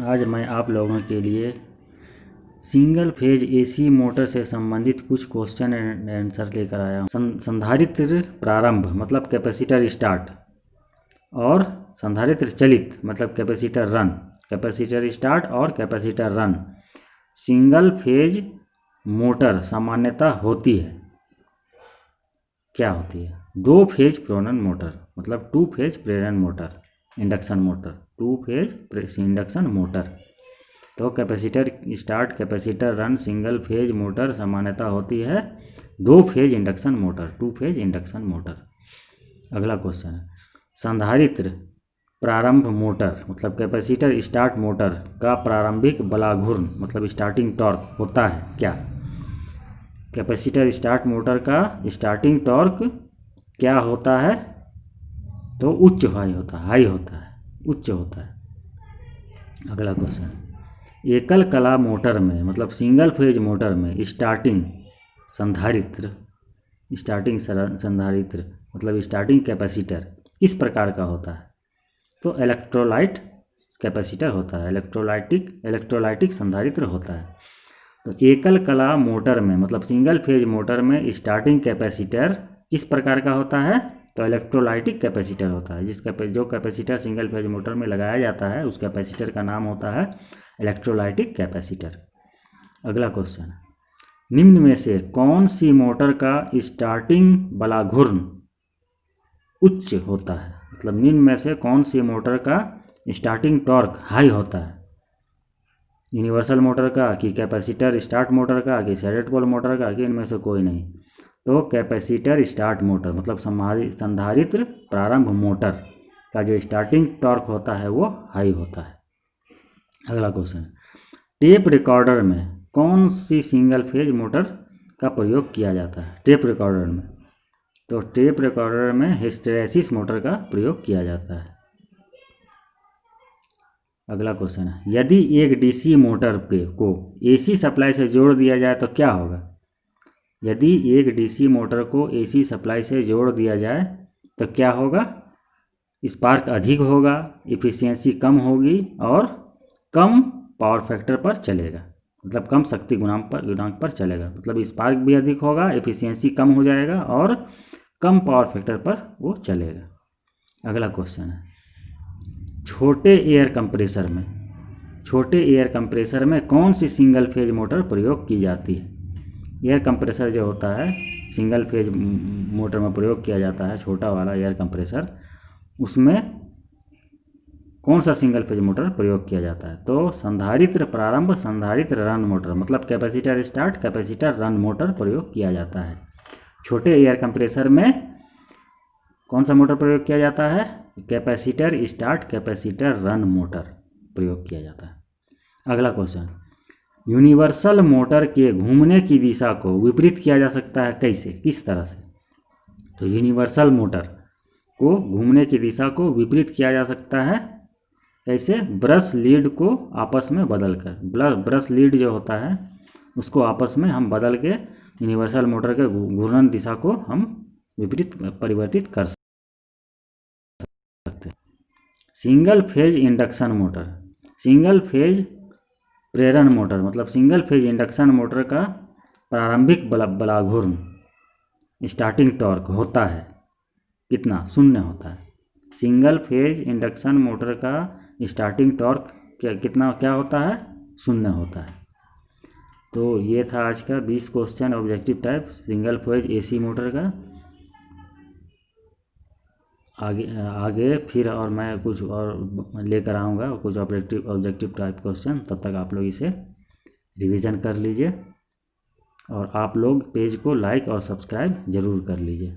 आज मैं आप लोगों के लिए सिंगल फेज एसी मोटर से संबंधित कुछ क्वेश्चन एंड आंसर लेकर आया हूँ। संधारित्र प्रारंभ मतलब कैपेसिटर स्टार्ट, और संधारित्र चलित मतलब कैपेसिटर रन। कैपेसिटर स्टार्ट और capacitor run. Single phase motor सामान्यतः होती है, क्या होती है? दो फेज प्रेरण मोटर मतलब टू फेज प्रेरण motor, induction motor, two phase induction motor. तो capacitor start, capacitor run, single phase motor सामान्यतः होती है दो phase induction motor, two phase induction motor. अगला क्वेश्चन है, संधारित्र प्रारंभ मोटर मतलब कैपेसिटर स्टार्ट मोटर का प्रारंभिक बलाघूर्ण मतलब स्टार्टिंग टॉर्क होता है क्या? कैपेसिटर स्टार्ट मोटर का स्टार्टिंग टॉर्क क्या होता है? तो उच्च हाई होता है, उच्च होता है। अगला क्वेश्चन, एकल कला मोटर में मतलब सिंगल फेज मोटर में स्टार्टिंग संधारित्र मतलब स्टार्टिंग कैपेसिटर किस प्रकार का होता है? तो इलेक्ट्रोलाइट कैपेसिटर होता है, इलेक्ट्रोलाइटिक संधारित्र होता है। तो एकल कला मोटर में मतलब सिंगल फेज मोटर में स्टार्टिंग कैपेसिटर किस प्रकार का होता है? तो इलेक्ट्रोलाइटिक कैपेसिटर होता है। जो कैपेसिटर सिंगल फेज मोटर में लगाया जाता है उस कैपेसिटर का नाम होता है इलेक्ट्रोलाइटिक कैपेसिटर। अगला क्वेश्चन, निम्न में से कौन सी मोटर का स्टार्टिंग बलाघूर्ण उच्च होता है? मतलब निम्न में से कौन सी मोटर का स्टार्टिंग टॉर्क हाई होता है? यूनिवर्सल मोटर का कि कैपेसिटर स्टार्ट मोटर का कि सैडेड पोल मोटर का कि इनमें से कोई नहीं? तो कैपेसिटर स्टार्ट मोटर मतलब संधारित्र प्रारंभ मोटर का जो स्टार्टिंग टॉर्क होता है वो हाई होता है। अगला क्वेश्चन, टेप रिकॉर्डर में कौन सी सिंगल फेज मोटर का प्रयोग किया जाता है? टेप रिकॉर्डर में, तो टेप रिकॉर्डर में हिस्टैरिसीस मोटर का प्रयोग किया जाता है। अगला क्वेश्चन है, यदि एक डीसी मोटर को एसी सप्लाई से जोड़ दिया जाए तो क्या होगा? यदि एक डीसी मोटर को एसी सप्लाई से जोड़ दिया जाए तो क्या होगा? स्पार्क अधिक होगा, इफिशियंसी कम होगी और कम पावर फैक्टर पर चलेगा, मतलब कम शक्ति गुणांक पर चलेगा। मतलब स्पार्क भी अधिक होगा, एफिशिएंसी कम हो जाएगा और कम पावर फैक्टर पर वो चलेगा। अगला क्वेश्चन है, छोटे एयर कंप्रेसर में कौन सी सिंगल फेज मोटर प्रयोग की जाती है? एयर कंप्रेसर जो होता है सिंगल फेज मोटर में प्रयोग किया जाता है, छोटा वाला एयर कंप्रेसर, उसमें कौन सा सिंगल फेज मोटर प्रयोग किया जाता है? तो संधारित्र प्रारंभ संधारित्र रन मोटर मतलब capacitor start capacitor run motor प्रयोग किया जाता है। छोटे एयर कंप्रेसर में कौन सा मोटर प्रयोग किया जाता है? Capacitor start capacitor run motor प्रयोग किया जाता है। अगला क्वेश्चन, यूनिवर्सल मोटर के घूमने की दिशा को विपरीत किया जा सकता है कैसे, किस तरह से? तो यूनिवर्सल मोटर को घूमने की दिशा को विपरीत किया जा सकता है कैसे? ब्रश लीड को आपस में बदल कर, ब्रश लीड जो होता है उसको आपस में हम बदल के यूनिवर्सल मोटर के घूर्णन दिशा को हम परिवर्तित कर सकते हैं। Single phase induction motor, single phase प्रेरण मोटर मतलब सिंगल फेज इंडक्शन मोटर का प्रारंभिक बलाघूर्ण स्टार्टिंग टॉर्क होता है कितना? शून्य होता है। सिंगल फेज इंडक्शन मोटर का स्टार्टिंग टॉर्क क्या होता है? शून्य होता है। तो ये था आज का 20 question objective type single phase AC motor का। आगे फिर और मैं कुछ और लेकर आऊँगा, कुछ ऑब्जेक्टिव टाइप क्वेश्चन। तब तक आप लोग इसे रिवीजन कर लीजिए और आप लोग पेज को लाइक और सब्सक्राइब ज़रूर कर लीजिए।